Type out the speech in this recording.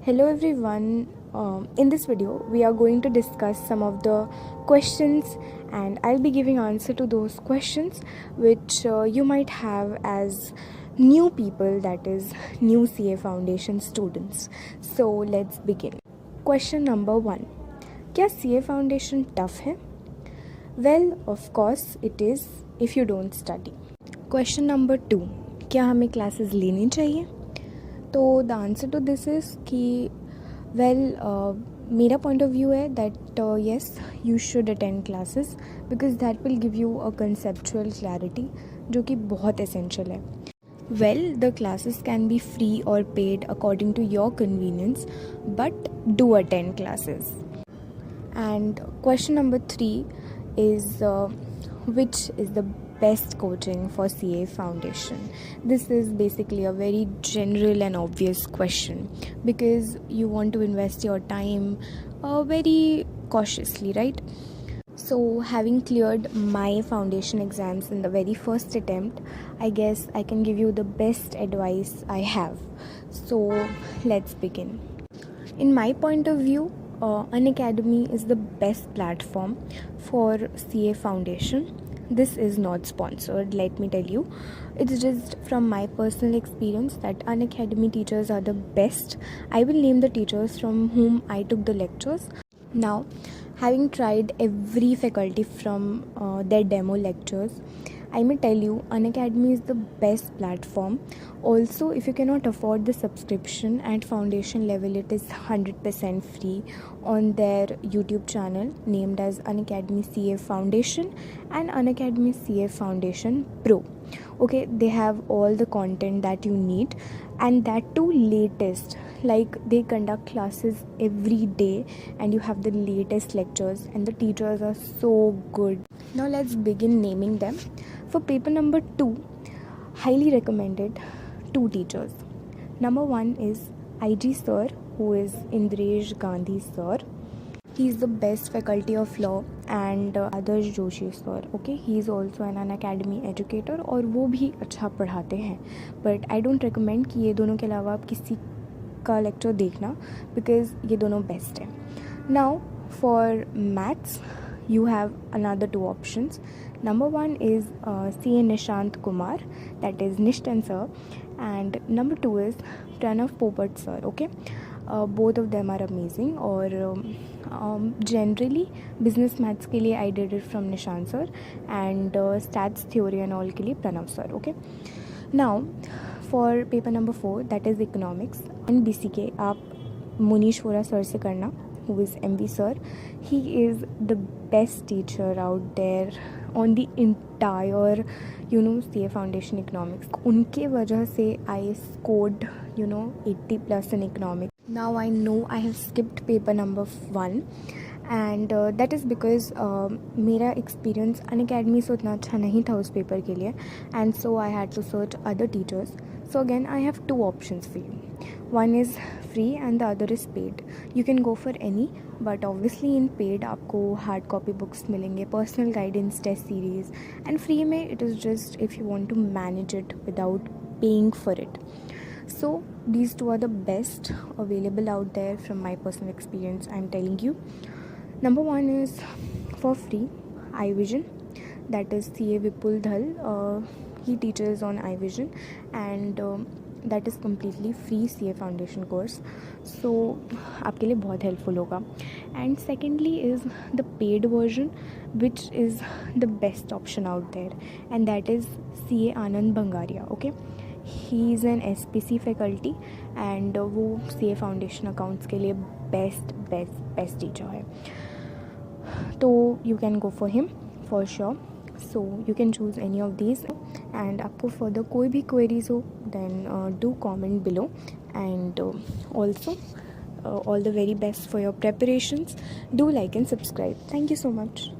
Hello everyone. In this video, we are going to discuss some of the questions, and I'll be giving answer to those questions which you might have as new people, that is, new CA Foundation students. So let's begin. Question number 1. क्या CA Foundation tough है? Well, of course it is if you don't study. Question number 2. क्या हमें classes लेनी चाहिए? तो the answer to this is कि मेरा point of view है that yes you should attend classes because that will give you a conceptual clarity जो कि बहुत एसेंशियल है. Well, the classes can be free और paid according to your convenience, but do attend classes. And question number 3 is which is the best coaching for CA Foundation? This is basically a very general and obvious question because you want to invest your time very cautiously, right? So having cleared my foundation exams in the very first attempt, I guess I can give you the best advice I have. So let's begin. In my point of view, Unacademy is the best platform for CA Foundation. This is not sponsored, let me tell you. It's just from my personal experience that Unacademy teachers are the best. I will name the teachers from whom I took the lectures. Now, having tried every faculty from their demo lectures, I may tell you Unacademy is the best platform. Also, if you cannot afford the subscription at foundation level, it is 100% free on their YouTube channel named as Unacademy CA Foundation and Unacademy CA Foundation Pro. Okay, they have all the content that you need, and that too latest. Like, they conduct classes every day and you have the latest lectures and the teachers are so good. Now let's begin naming them. For paper number 2, highly recommended 2 teachers. Number 1 is IG sir, who is Indresh Gandhi sir. He is the best faculty of law. And Adarsh Joshi sir, okay, he is also an Unacademy educator और वो भी अच्छा पढ़ाते हैं. But I don't recommend कि ये दोनों के अलावा आप किसी का लेक्चर देखना because ये दोनों बेस्ट है. Now for maths, you have another 2 options. Number 1 is CA Nishant Kumar, that is Nishtan sir, and number 2 is Pranav Popat sir. Okay, both of them are amazing. और generally business maths के लिए I did it from Nishant sir, and stats theory and all के लिए Pranav sir. Okay, now for paper number 4, that is economics and BCK, आप Munish Vora sir से करना, who is MV sir. He is the best teacher out there on the entire CA Foundation economics. उनके वजह से I scored 80 plus in economics. Now I know I have skipped paper number 1, and that is because मेरा experience Unacademy से उतना अच्छा नहीं था उस पेपर के लिए, and so I had to search other teachers. So again, I have 2 options for you. One is free and the other is paid. You can go for any, but obviously in paid आपको hard copy books मिलेंगे, personal guidance, test series, and free में it is just if you want to manage it without paying for it. So these 2 are the best available out there from my personal experience, I'm telling you. Number 1 is for free, iVision, that is CA Vipul Dhal. He teaches on iVision, and that is completely free CA Foundation course, so आपके लिए बहुत helpful होगा. And secondly is the paid version, which is the best option out there, and that is CA Anand Bangaria. Okay, he is an SPC faculty and वो CA Foundation accounts के लिए best teacher है, तो you can go for him for sure. So you can choose any of these, and आपको further कोई भी queries हो then do comment below, and also all the very best for your preparations. Do like and subscribe. Thank you so much.